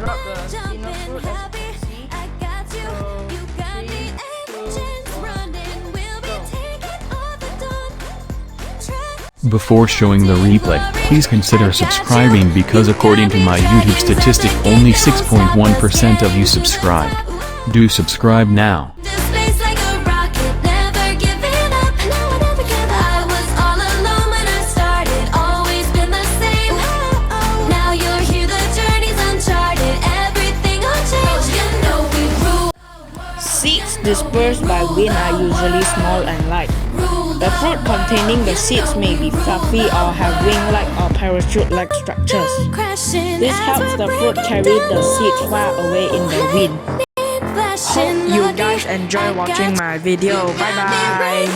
drop the inner fruit as you can see. So 3, 2, 1, go. Before showing the replay, please consider subscribing because according to my YouTube statistic only 6.1% of you subscribed. Do subscribe now. Seeds dispersed by wind are usually small and light. The fruit containing the seeds may be fluffy or have wing-like or parachute-like structures. This helps the fruit carry the seeds far away in the wind. Hope you guys enjoy watching my video. Bye bye!